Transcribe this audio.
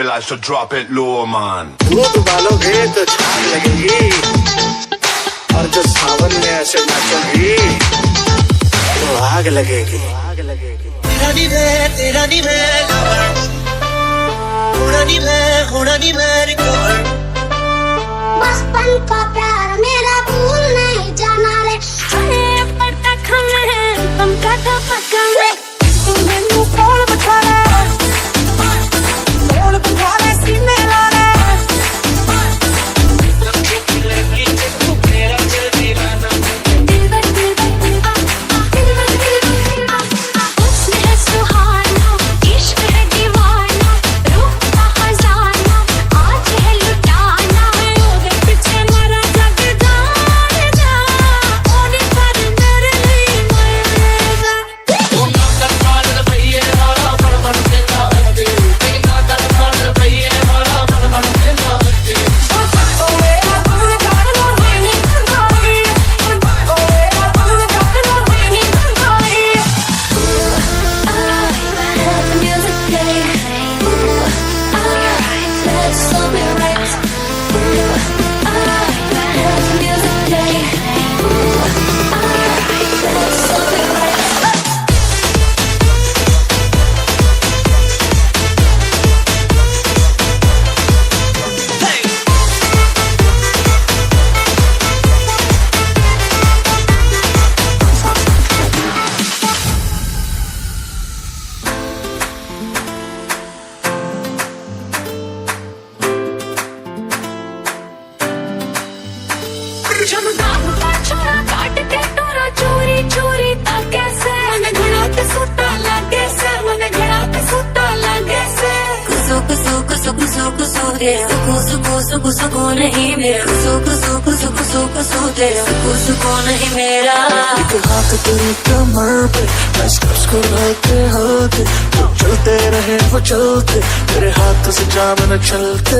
like to drop it low, man. दूध उबालोगे तो झाग लगेगी, और जो सावन में ऐसे नाचोगी तो आग लगेगी। तेरा नी मैं होना नी मैं रिकवर। बचपन का प्यार मेरा भूल नहीं जाना रे, अरे पता खमे तुम का तो पक्का रे, मैनू कोल बिठा ले, कोल बिठा ले सीने ला ले, चोरी ताके से मन घड़ा पे सुता लागे से, मन घड़ा पे सुता लागे से, कुसु दे सुकु नहीं मेरा, कुसु दे सुकु नहीं मेरा। एक हाथ तेरी कमर पे, मैं स्टेप्स को लाते हल्के, वो चलते रहे वो चलते, तेरे हाथ से जाम न चलते।